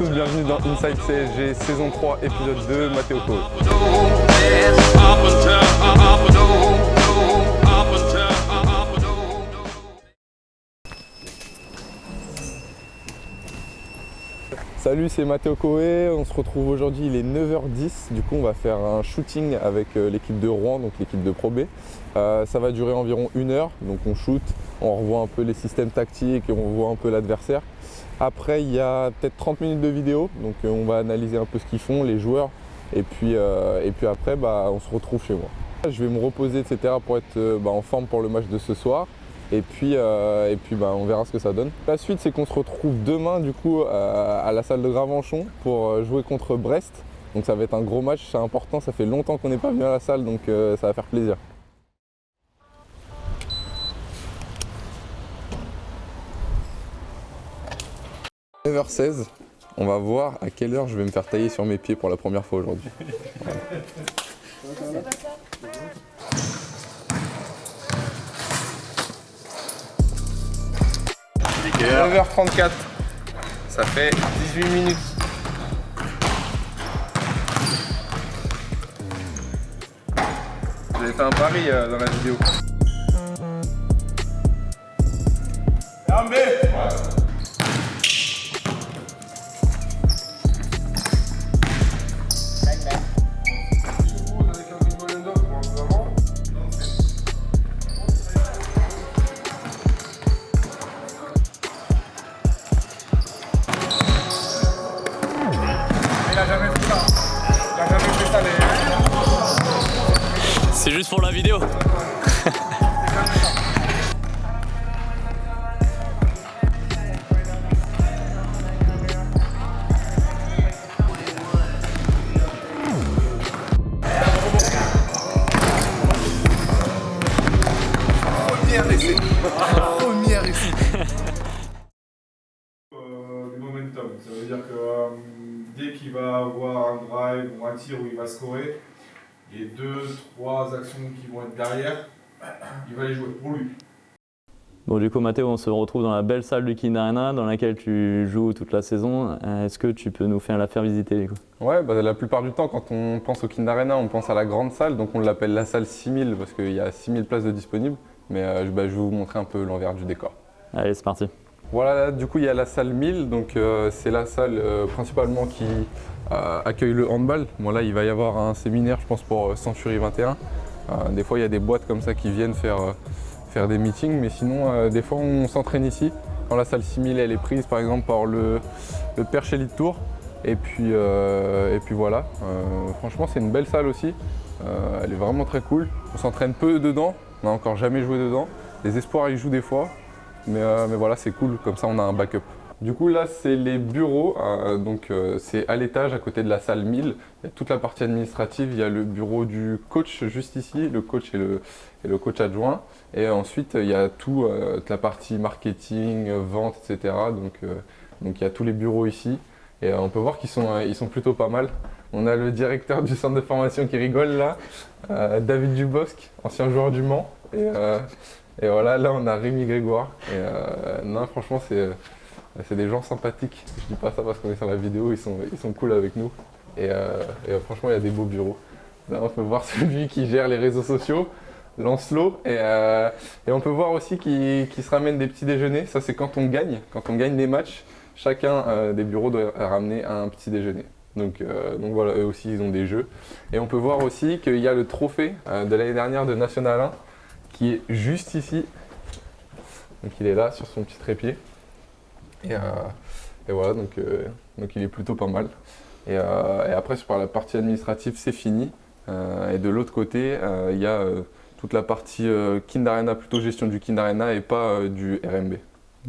tous, bienvenue dans Inside CSG saison 3 épisode 2, Matteo Coe. Salut, c'est Matteo Coe, on se retrouve aujourd'hui, il est 9h10, du coup on va faire un shooting avec l'équipe de Rouen, donc l'équipe de Pro B. Ça va durer environ 1 heure, donc on shoot, on revoit un peu les systèmes tactiques, on revoit un peu l'adversaire. Après il y a peut-être 30 minutes de vidéo, donc on va analyser un peu ce qu'ils font, les joueurs, et puis après on se retrouve chez moi. Je vais me reposer etc. pour être en forme pour le match de ce soir. Et puis on verra ce que ça donne. La suite, c'est qu'on se retrouve demain du coup à la salle de Gravenchon pour jouer contre Brest. Donc ça va être un gros match, c'est important, ça fait longtemps qu'on n'est pas venu à la salle, donc ça va faire plaisir. « 9h16, on va voir à quelle heure je vais me faire tailler sur mes pieds pour la première fois aujourd'hui. Voilà. 9h34, ça fait 18 minutes. J'avais fait un pari dans la vidéo. C'est juste pour la vidéo. Première essai. Du momentum, ça veut dire que dès qu'il va avoir un drive ou un tir où il va scorer, et 2-3 actions qui vont être derrière, il va les jouer pour lui. Bon, du coup, Matteo, on se retrouve dans la belle salle du Kind Arena dans laquelle tu joues toute la saison. Est-ce que tu peux nous la faire visiter du coup? Ouais, la plupart du temps, quand on pense au Kind Arena, on pense à la grande salle, donc on l'appelle la salle 6000 parce qu'il y a 6000 places de disponibles. Mais je vais vous montrer un peu l'envers du décor. Allez, c'est parti. Voilà, du coup, il y a la salle 1000, donc c'est la salle principalement qui accueille le handball. Bon, là, il va y avoir un séminaire, je pense, pour Century 21. Des fois, il y a des boîtes comme ça qui viennent faire des meetings, mais sinon, des fois, on s'entraîne ici. Quand la salle 6000, elle est prise, par exemple, par le Perche Elite Tour. Et puis voilà, franchement, c'est une belle salle aussi. Elle est vraiment très cool. On s'entraîne peu dedans, on n'a encore jamais joué dedans. Les espoirs, ils jouent des fois. Mais voilà, c'est cool, comme ça on a un backup. Du coup là c'est les bureaux, c'est à l'étage à côté de la salle 1000. Il y a toute la partie administrative, il y a le bureau du coach juste ici, le coach et le coach adjoint. Et ensuite il y a toute la partie marketing, vente, etc. Donc il y a tous les bureaux ici. Et on peut voir qu'ils sont plutôt pas mal. On a le directeur du centre de formation qui rigole là, David Dubosc, ancien joueur du Mans. Et voilà, là on a Rémi Grégoire. Et non, franchement, c'est des gens sympathiques. Je dis pas ça parce qu'on est sur la vidéo, ils sont cool avec nous. Et franchement, il y a des beaux bureaux. Là, on peut voir celui qui gère les réseaux sociaux, Lancelot. Et on peut voir aussi qu'il se ramène des petits déjeuners. Ça, c'est quand on gagne des matchs. Chacun des bureaux doit ramener un petit déjeuner. Donc voilà, eux aussi, ils ont des jeux. Et on peut voir aussi qu'il y a le trophée de l'année dernière de National 1. Qui est juste ici, donc il est là sur son petit trépied, et voilà, donc il est plutôt pas mal. Et après sur la partie administrative c'est fini, et de l'autre côté il y a toute la partie Kind Arena, plutôt gestion du Kind Arena et pas du RMB.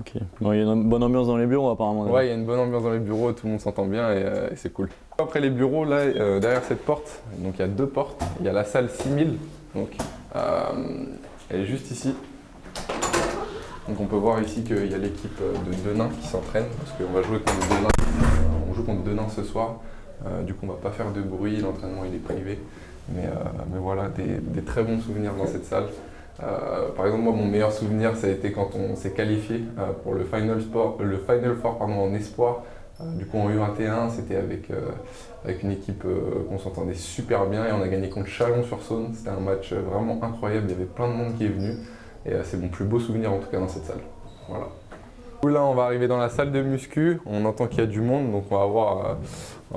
Ok, bon, il y a une bonne ambiance dans les bureaux apparemment. Ouais, il y a une bonne ambiance dans les bureaux, tout le monde s'entend bien et c'est cool. Après les bureaux, là, derrière cette porte, donc il y a 2 portes, il y a la salle 6000, donc elle est juste ici. Donc on peut voir ici qu'il y a l'équipe de Denain qui s'entraîne, parce qu'on va jouer contre Denain. On joue contre Denain ce soir, du coup on va pas faire de bruit, l'entraînement il est privé. Mais voilà, des très bons souvenirs dans cette salle. Par exemple, moi, mon meilleur souvenir, ça a été quand on s'est qualifié pour le Final Four en espoir Du coup en U21 c'était avec une équipe qu'on s'entendait super bien et on a gagné contre Chalon-sur-Saône. C'était un match vraiment incroyable, il y avait plein de monde qui est venu et c'est mon plus beau souvenir en tout cas dans cette salle. Voilà. Là, on va arriver dans la salle de muscu, on entend qu'il y a du monde, donc on va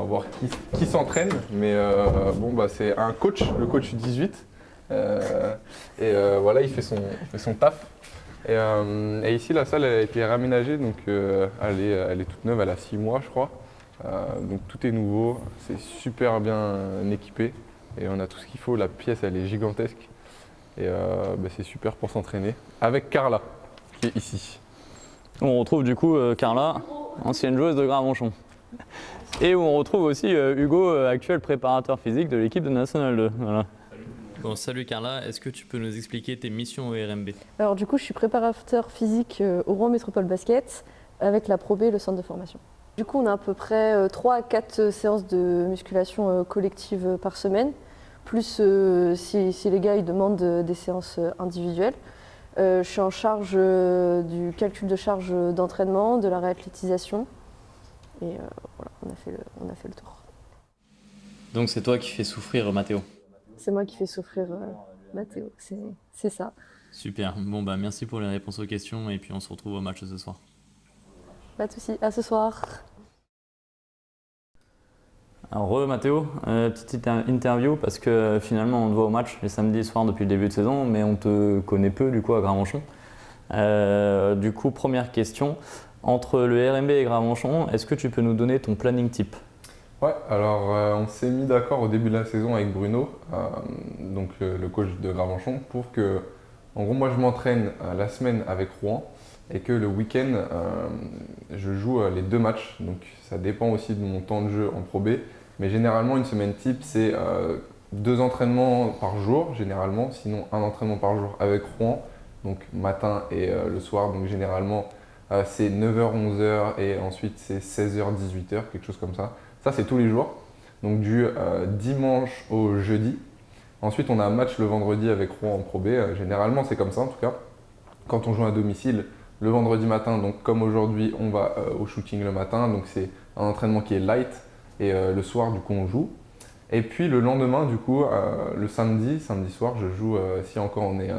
voir qui s'entraîne. Mais bon, bah, c'est un coach, le coach 18. Voilà, il fait son taf. Et ici, la salle elle a été réaménagée, donc elle est toute neuve, elle a 6 mois, je crois. Donc tout est nouveau, c'est super bien équipé et on a tout ce qu'il faut. La pièce, elle est gigantesque et bah, c'est super pour s'entraîner. Avec Carla, qui est ici. On retrouve du coup Carla, ancienne joueuse de Gravenchon. Et où on retrouve aussi Hugo, actuel préparateur physique de l'équipe de National 2. Voilà. Bon, salut Carla, est-ce que tu peux nous expliquer tes missions au RMB? Alors du coup, je suis préparateur physique au Rouen Métropole Basket avec la Pro B, le centre de formation. Du coup, on a à peu près 3 à 4 séances de musculation collective par semaine, plus si les gars ils demandent des séances individuelles. Je suis en charge du calcul de charge d'entraînement, de la réathlétisation. Et voilà, on a fait le tour. Donc c'est toi qui fais souffrir Mathéo. C'est moi qui fais souffrir Mathéo, c'est ça. Super, bon bah merci pour les réponses aux questions et puis on se retrouve au match ce soir. Pas de soucis, à ce soir. Alors Mathéo, petite interview parce que finalement on te voit au match les samedis soirs depuis le début de saison, mais on te connaît peu du coup à Gravenchon. Du coup, première question, entre le RMB et Gravenchon, est-ce que tu peux nous donner ton planning type? Ouais, alors on s'est mis d'accord au début de la saison avec Bruno, donc le coach de Gravenchon, pour que, en gros, moi je m'entraîne la semaine avec Rouen et que le week-end je joue les 2 matchs. Donc ça dépend aussi de mon temps de jeu en Pro B, mais généralement une semaine type c'est 2 entraînements par jour, généralement, sinon un entraînement par jour avec Rouen, donc matin et le soir, donc généralement c'est 9h-11h et ensuite c'est 16h-18h, quelque chose comme ça. Ça, c'est tous les jours, donc du dimanche au jeudi. Ensuite, on a un match le vendredi avec Rouen en Pro B. Généralement, c'est comme ça en tout cas. Quand on joue à domicile, le vendredi matin, donc comme aujourd'hui, on va au shooting le matin. Donc c'est un entraînement qui est light et le soir, du coup, on joue. Et puis le lendemain, du coup, le samedi soir, je joue, si encore on est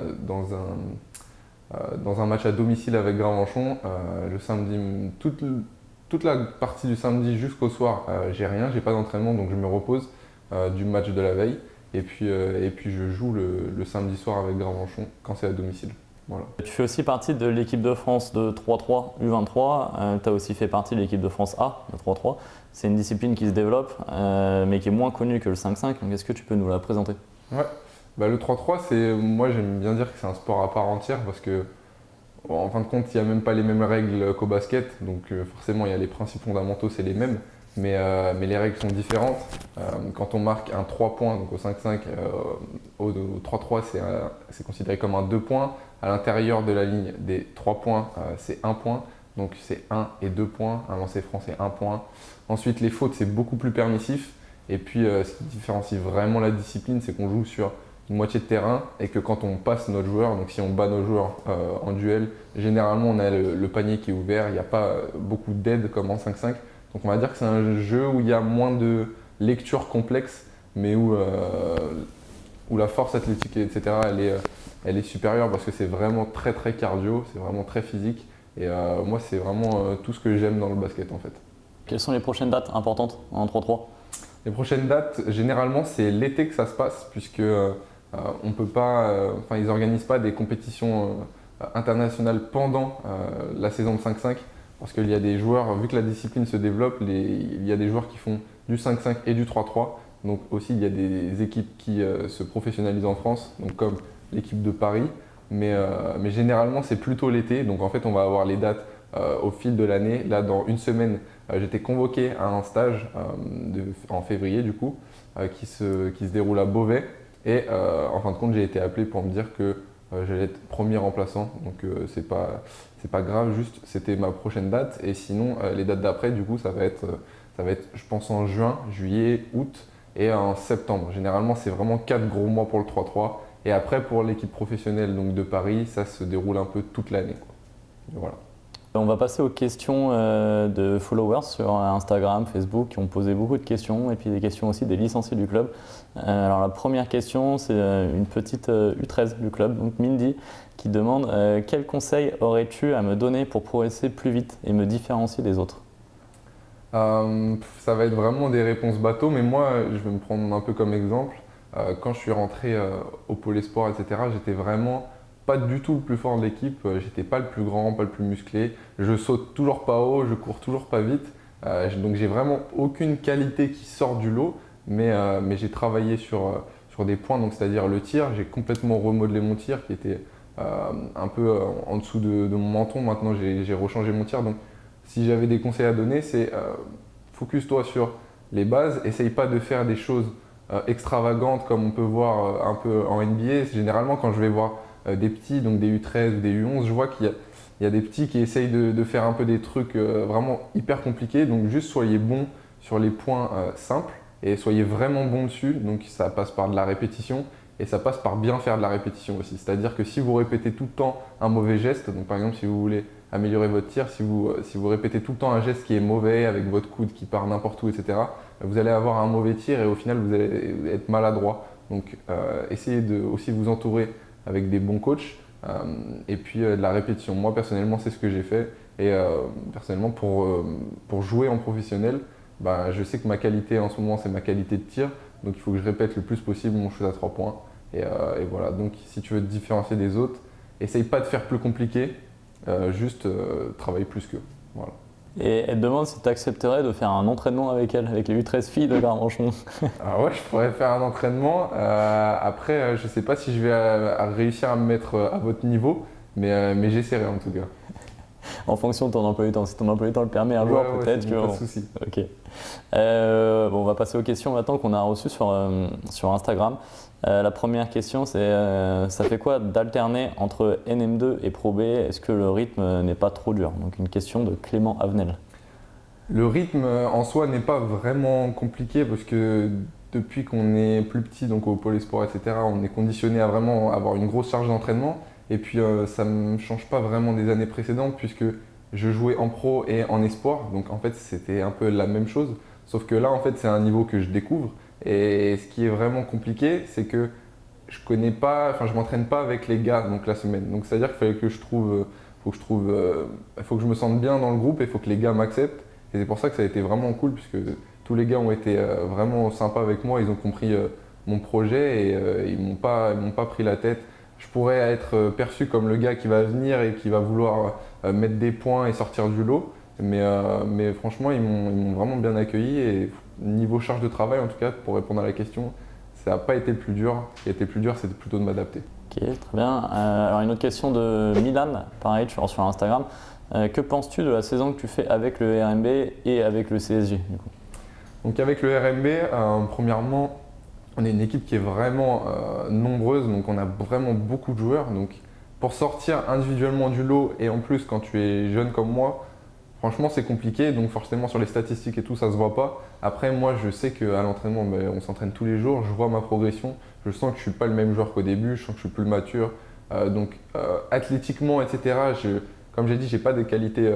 dans un match à domicile avec Gravenchon, le samedi, toute la partie du samedi jusqu'au soir, j'ai rien, j'ai pas d'entraînement, donc je me repose du match de la veille. Et puis je joue le samedi soir avec Gravenchon quand c'est à domicile. Voilà. Tu fais aussi partie de l'équipe de France de 3-3 U23, tu as aussi fait partie de l'équipe de France A de 3-3. C'est une discipline qui se développe, mais qui est moins connue que le 5-5, donc est-ce que tu peux nous la présenter? Ouais, bah, le 3-3, moi j'aime bien dire que c'est un sport à part entière parce que en fin de compte, il n'y a même pas les mêmes règles qu'au basket, donc forcément il y a les principes fondamentaux, c'est les mêmes, mais les règles sont différentes. Quand on marque un 3 points, donc au 5-5, au 3-3 c'est considéré comme un 2 points. À l'intérieur de la ligne des 3 points, c'est 1 point, donc c'est 1 et 2 points. Un lancer franc, c'est 1 point. Ensuite, les fautes, c'est beaucoup plus permissif. Et puis, ce qui différencie vraiment la discipline, c'est qu'on joue sur une moitié de terrain et que quand on passe notre joueur, donc si on bat nos joueurs en duel, généralement on a le panier qui est ouvert, il n'y a pas beaucoup d'aide comme en 5-5. Donc on va dire que c'est un jeu où il y a moins de lecture complexe, mais où la force athlétique, etc., elle est supérieure parce que c'est vraiment très très cardio, c'est vraiment très physique. Et moi, c'est vraiment tout ce que j'aime dans le basket en fait. Quelles sont les prochaines dates importantes en 3-3? Les prochaines dates, généralement, c'est l'été que ça se passe, puisque on peut pas, ils n'organisent pas des compétitions internationales pendant la saison de 5-5, parce qu'il y a des joueurs, vu que la discipline se développe, il y a des joueurs qui font du 5-5 et du 3-3. Donc aussi, il y a des équipes qui se professionnalisent en France, donc comme l'équipe de Paris. Mais généralement, c'est plutôt l'été. Donc en fait, on va avoir les dates au fil de l'année. Là, dans une semaine, j'étais convoqué à un stage en février, du coup, qui se déroule à Beauvais. Et en fin de compte, j'ai été appelé pour me dire que j'allais être premier remplaçant. Donc c'est pas grave, juste c'était ma prochaine date. Et sinon, les dates d'après, du coup, ça va être, je pense, en juin, juillet, août et en septembre. Généralement, c'est vraiment 4 gros mois pour le 3-3. Et après, pour l'équipe professionnelle donc de Paris, ça se déroule un peu toute l'année. Voilà. On va passer aux questions de followers sur Instagram, Facebook qui ont posé beaucoup de questions et puis des questions aussi des licenciés du club. Alors la première question, c'est une petite U13 du club, donc Mindy, qui demande quel conseil aurais-tu à me donner pour progresser plus vite et me différencier des autres? Ça va être vraiment des réponses bateau, mais moi, je vais me prendre un peu comme exemple. Quand je suis rentré au Pôle Espoir, etc., j'étais vraiment pas du tout le plus fort de l'équipe. J'étais pas le plus grand, pas le plus musclé. Je saute toujours pas haut, je cours toujours pas vite. Donc j'ai vraiment aucune qualité qui sort du lot, mais j'ai travaillé sur des points, donc c'est-à-dire le tir. J'ai complètement remodelé mon tir qui était un peu en dessous de mon menton. Maintenant, j'ai rechangé mon tir. Donc si j'avais des conseils à donner, c'est focus-toi sur les bases. Essaye pas de faire des choses extravagantes comme on peut voir un peu en NBA. Généralement, quand je vais voir des petits, donc des U13 ou des U11, je vois qu'il y a des petits qui essayent de faire un peu des trucs vraiment hyper compliqués. Donc juste soyez bons sur les points simples et soyez vraiment bons dessus. Donc ça passe par de la répétition et ça passe par bien faire de la répétition aussi. C'est-à-dire que si vous répétez tout le temps un mauvais geste, donc par exemple si vous voulez améliorer votre tir, si vous répétez tout le temps un geste qui est mauvais avec votre coude qui part n'importe où, etc., vous allez avoir un mauvais tir et au final vous allez être maladroit. Donc essayez de aussi vous entourer avec des bons coachs et puis de la répétition. Moi personnellement c'est ce que j'ai fait et personnellement pour jouer en professionnel, je sais que ma qualité en ce moment c'est ma qualité de tir, donc il faut que je répète le plus possible mon shoot à 3 points et voilà. Donc si tu veux te différencier des autres, essaye pas de faire plus compliqué, juste travaille plus qu'eux. Voilà. Et elle te demande si tu accepterais de faire un entraînement avec elle, avec les U13 filles de Garmanchon. Alors ouais, je pourrais faire un entraînement. Après, je ne sais pas si je vais réussir à me mettre à votre niveau, mais j'essaierai en tout cas. En fonction de ton emploi du temps. Si ton emploi du temps le permet un jour, Ouais, peut-être que... pas de souci. Ok. On va passer aux questions maintenant qu'on a reçues sur Instagram. La première question, c'est ça fait quoi d'alterner entre NM2 et Pro B? Est-ce que le rythme n'est pas trop dur? Donc une question de Clément Avenel. Le rythme en soi n'est pas vraiment compliqué parce que depuis qu'on est plus petit, donc au Pôle Espoir, etc., on est conditionné à vraiment avoir une grosse charge d'entraînement. Et puis ça ne me change pas vraiment des années précédentes puisque je jouais en pro et en espoir. Donc en fait, c'était un peu la même chose. Sauf que là, en fait, c'est un niveau que je découvre. Et ce qui est vraiment compliqué, c'est que je m'entraîne pas avec les gars donc la semaine. Donc c'est-à-dire qu'il fallait que faut que je me sente bien dans le groupe et il faut que les gars m'acceptent. Et c'est pour ça que ça a été vraiment cool puisque tous les gars ont été vraiment sympas avec moi. Ils ont compris mon projet et ils m'ont pas pris la tête. Je pourrais être perçu comme le gars qui va venir et qui va vouloir mettre des points et sortir du lot. Mais franchement, ils m'ont vraiment bien accueilli et niveau charge de travail, en tout cas, pour répondre à la question, ça n'a pas été le plus dur. Ce qui a été le plus dur, c'était plutôt de m'adapter. Ok, très bien. Alors une autre question de Milan, pareil, sur Instagram. Que penses-tu de la saison que tu fais avec le RMB et avec le CSJ du coup? Donc avec le RMB, premièrement, on est une équipe qui est vraiment nombreuse, donc on a vraiment beaucoup de joueurs. Donc pour sortir individuellement du lot et en plus quand tu es jeune comme moi, franchement c'est compliqué. Donc forcément sur les statistiques et tout ça se voit pas. Après moi je sais qu'à l'entraînement on s'entraîne tous les jours, je vois ma progression, je sens que je suis pas le même joueur qu'au début, je sens que je suis plus mature. Athlétiquement etc. Comme j'ai dit, j'ai pas des qualités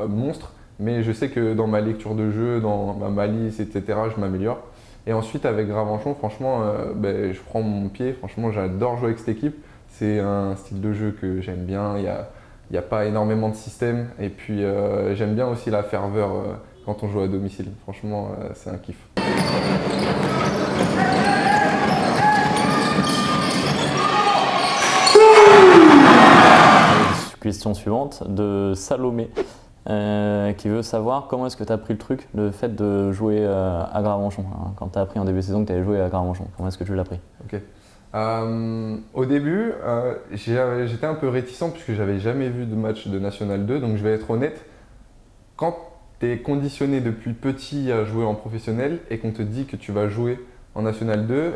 monstres, mais je sais que dans ma lecture de jeu, dans ma malice etc. je m'améliore. Et ensuite, avec Gravenchon, franchement, je prends mon pied. Franchement, j'adore jouer avec cette équipe. C'est un style de jeu que j'aime bien. Il n'y a pas énormément de système. Et puis, j'aime bien aussi la ferveur quand on joue à domicile. Franchement, c'est un kiff. Question suivante de Salomé. Qui veut savoir comment est-ce que tu as pris le truc, le fait de jouer à Gravenchon, hein, quand tu as appris en début de saison que tu allais jouer à Gravenchon. Comment est-ce que tu l'as pris? Ok. Au début, j'étais un peu réticent puisque j'avais jamais vu de match de National 2, donc je vais être honnête. Quand tu es conditionné depuis petit à jouer en professionnel et qu'on te dit que tu vas jouer en National 2,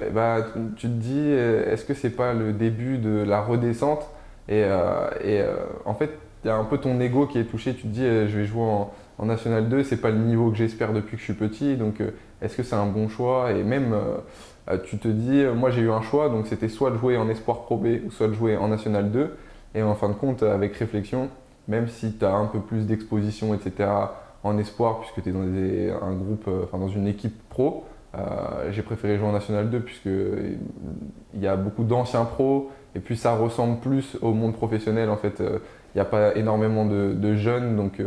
tu te dis est-ce que c'est pas le début de la redescente en fait, il y a un peu ton ego qui est touché, tu te dis je vais jouer en National 2, c'est pas le niveau que j'espère depuis que je suis petit, donc est-ce que c'est un bon choix? Et même tu te dis, moi j'ai eu un choix, donc c'était soit de jouer en Espoir Pro B ou soit de jouer en National 2, et en fin de compte avec réflexion, même si tu as un peu plus d'exposition, etc., en espoir, puisque tu es dans un groupe, dans une équipe pro. J'ai préféré jouer en National 2 puisqu'il y a beaucoup d'anciens pros et puis ça ressemble plus au monde professionnel. En fait, il n'y a pas énormément de jeunes, donc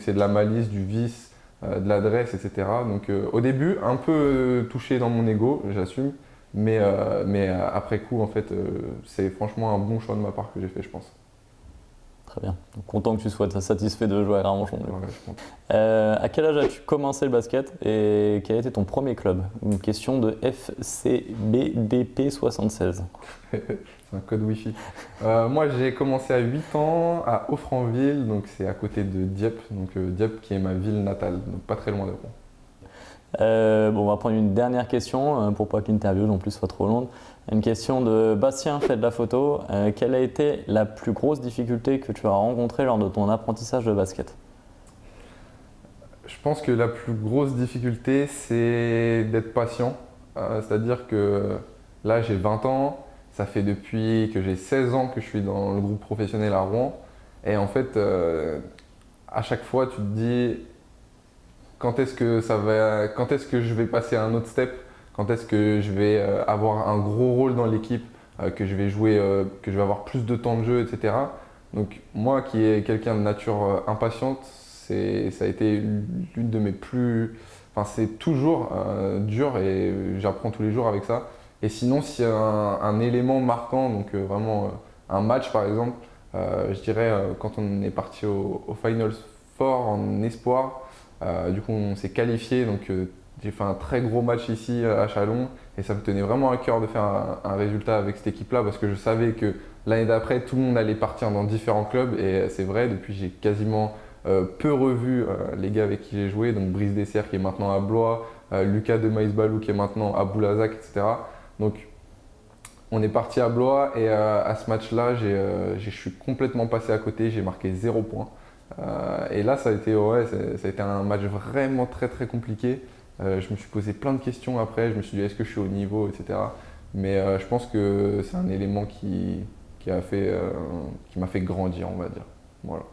c'est de la malice, du vice, de l'adresse, etc. Donc au début, un peu touché dans mon ego, j'assume, mais après coup, en fait, c'est franchement un bon choix de ma part que j'ai fait, je pense. Très bien. Donc, content que tu sois satisfait de jouer à Gravenchon. Ouais, je pense. À quel âge as-tu commencé le basket et quel était ton premier club? Une question de FCBDP76. C'est un code Wi-Fi. Moi, j'ai commencé à 8 ans à Offranville, donc c'est à côté de Dieppe, donc Dieppe qui est ma ville natale, donc pas très loin de Rouen. On va prendre une dernière question pour pas que l'interview non plus soit trop longue. Une question de Bastien fait de la photo. Quelle a été la plus grosse difficulté que tu as rencontrée lors de ton apprentissage de basket? Je pense que la plus grosse difficulté, c'est d'être patient. C'est-à-dire que là, j'ai 20 ans, ça fait depuis que j'ai 16 ans que je suis dans le groupe professionnel à Rouen. Et en fait, à chaque fois, tu te dis quand est-ce que je vais passer à un autre step, quand est-ce que je vais avoir un gros rôle dans l'équipe, que je vais jouer, que je vais avoir plus de temps de jeu, etc. Donc moi qui est quelqu'un de nature impatiente, ça a été l'une de mes plus... Enfin c'est toujours dur et j'apprends tous les jours avec ça. Et sinon s'il y a un élément marquant, donc vraiment un match par exemple, je dirais quand on est parti au Final Four en espoir, du coup on s'est qualifié, donc j'ai fait un très gros match ici à Châlons et ça me tenait vraiment à cœur de faire un résultat avec cette équipe-là parce que je savais que l'année d'après tout le monde allait partir dans différents clubs et c'est vrai, depuis j'ai quasiment peu revu les gars avec qui j'ai joué, donc Brice Dessert qui est maintenant à Blois, Lucas de Maïs-Balou qui est maintenant à Boulazac, etc. Donc on est parti à Blois et à ce match-là je suis complètement passé à côté, j'ai marqué 0 points. Et là ça a été un match vraiment très très compliqué. Je me suis posé plein de questions après, je me suis dit est-ce que je suis au niveau, etc. Mais je pense que c'est un élément qui m'a fait grandir, on va dire. Voilà.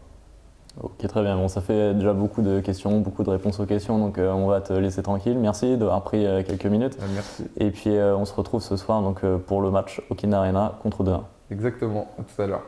Ok, très bien. Bon, ça fait déjà beaucoup de questions, beaucoup de réponses aux questions, donc on va te laisser tranquille. Merci d'avoir pris quelques minutes. Merci. Et puis on se retrouve ce soir donc, pour le match au Kin Arena contre 2-1. Exactement, à tout à l'heure.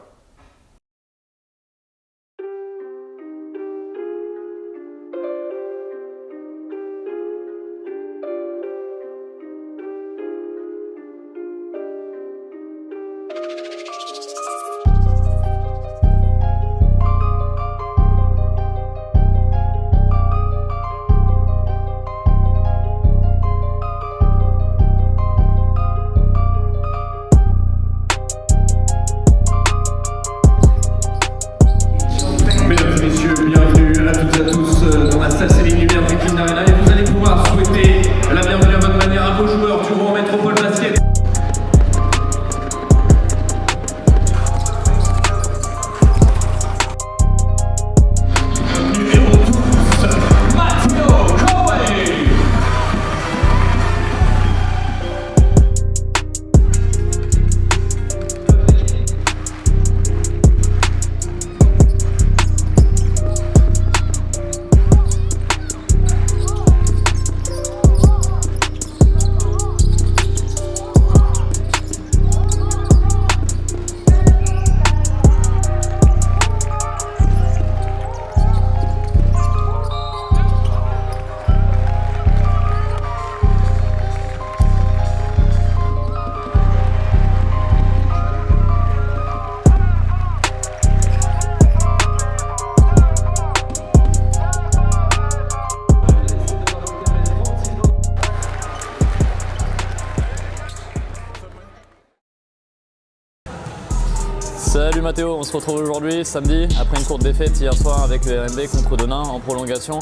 Salut Mathéo, on se retrouve aujourd'hui, samedi, après une courte défaite hier soir avec le RMB contre Denain en prolongation.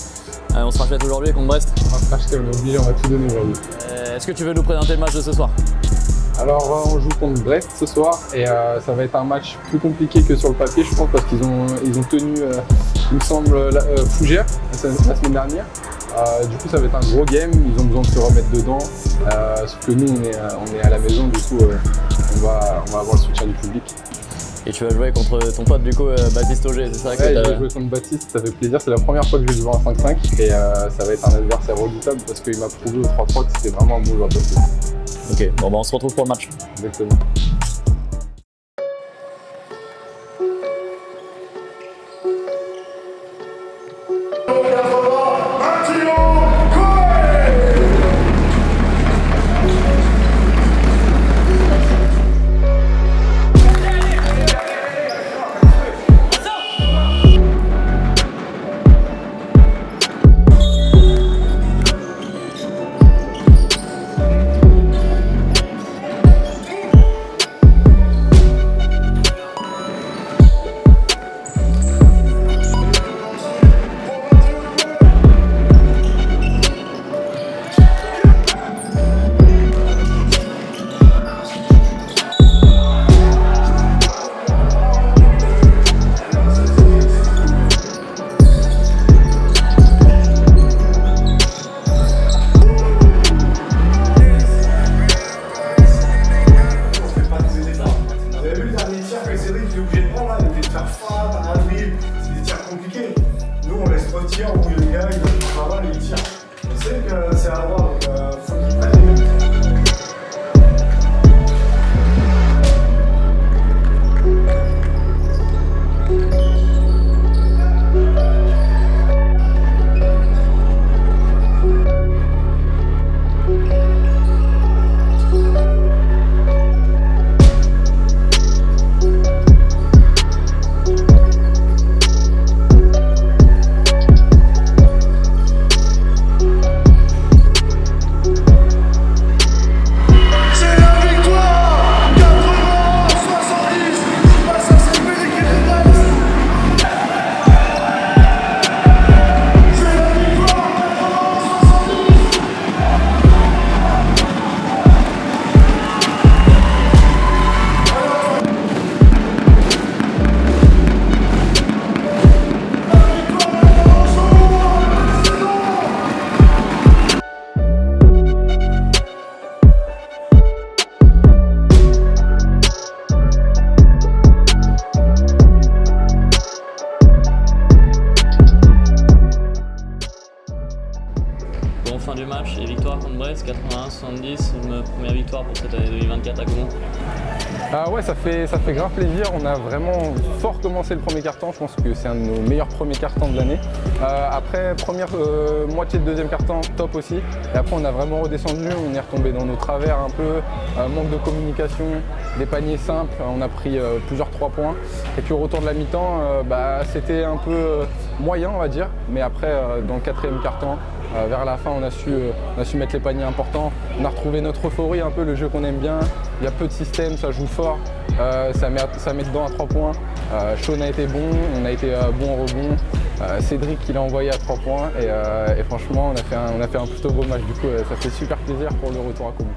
On se rachète aujourd'hui contre Brest. On va se racheter, on est obligé, on va tout donner aujourd'hui. Est-ce que tu veux nous présenter le match de ce soir? Alors on joue contre Brest ce soir et ça va être un match plus compliqué que sur le papier je pense parce qu'ils ont tenu, il me semble, Fougères la semaine dernière. Du coup ça va être un gros game, ils ont besoin de se remettre dedans, sauf que nous on est à la maison, du coup on va avoir le soutien du public. Et tu vas jouer contre ton pote du coup, Baptiste Auger, c'est ça Ouais, que je t'as- vais jouer contre Baptiste, ça fait plaisir. C'est la première fois que je vais jouer en 5-5 et ça va être un adversaire redoutable parce qu'il m'a prouvé au 3-3 que c'était vraiment un bon joueur de foot. Ok, bon bah on se retrouve pour le match. Exactement. Où le gars il a du travail, il tire. On sait que c'est à droite, donc faut qu'il prenne. Bon, fin du match et victoire contre Brest, 81-70, une première victoire pour cette année 2024 à Gaumont. Ouais, ça fait grave plaisir. On a vraiment fort commencé le premier quart-temps. Je pense que c'est un de nos meilleurs premiers quart-temps de l'année. Après, première moitié de deuxième quart-temps, top aussi. Et après, on a vraiment redescendu. On est retombé dans nos travers un peu. Manque de communication, des paniers simples. On a pris plusieurs 3 points. Et puis au retour de la mi-temps, c'était un peu moyen, on va dire. Mais après, dans le quatrième quart-temps, vers la fin, on a su mettre les paniers importants. On a retrouvé notre euphorie, un peu le jeu qu'on aime bien. Il y a peu de système, ça joue fort, ça met dedans à 3 points. Sean a été bon, on a été bon en rebond. Cédric il a envoyé à 3 points et franchement on a fait un plutôt beau match. Du coup ça fait super plaisir pour le retour à Gaumont.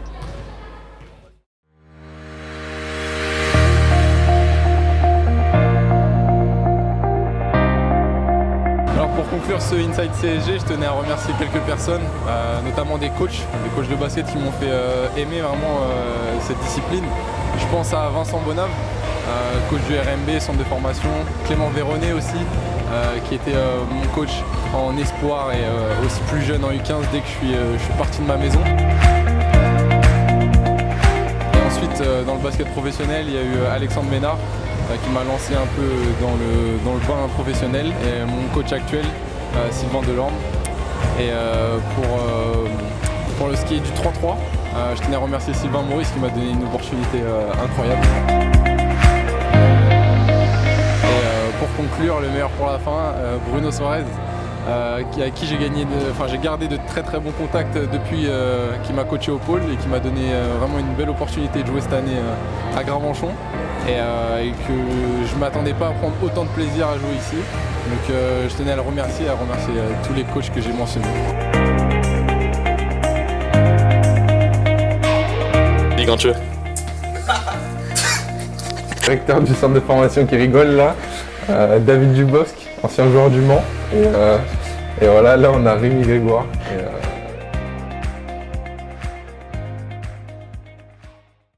Alors pour conclure ce Inside CSG, je tenais à remercier quelques personnes, notamment des coachs de basket qui m'ont fait aimer vraiment cette discipline. Je pense à Vincent Bonave, coach du RMB, centre de formation, Clément Véronnet aussi, qui était mon coach en espoir et aussi plus jeune en U15 dès que je suis parti de ma maison. Et ensuite dans le basket professionnel, il y a eu Alexandre Ménard, qui m'a lancé un peu dans le bain professionnel, et mon coach actuel, Sylvain Delorme. Et pour le ski du 3-3, je tenais à remercier Sylvain Maurice qui m'a donné une opportunité incroyable. Et pour conclure, le meilleur pour la fin, Bruno Suarez, avec qui j'ai gardé de très très bons contacts depuis qui m'a coaché au pôle et qui m'a donné vraiment une belle opportunité de jouer cette année à Gravenchon. Et que je ne m'attendais pas à prendre autant de plaisir à jouer ici. Donc je tenais à le remercier, tous les coachs que j'ai mentionnés. Dis quand tu veux. Directeur du centre de formation qui rigole là, David Dubosc, ancien joueur du Mans. Et voilà, là on a Rémi Grégoire.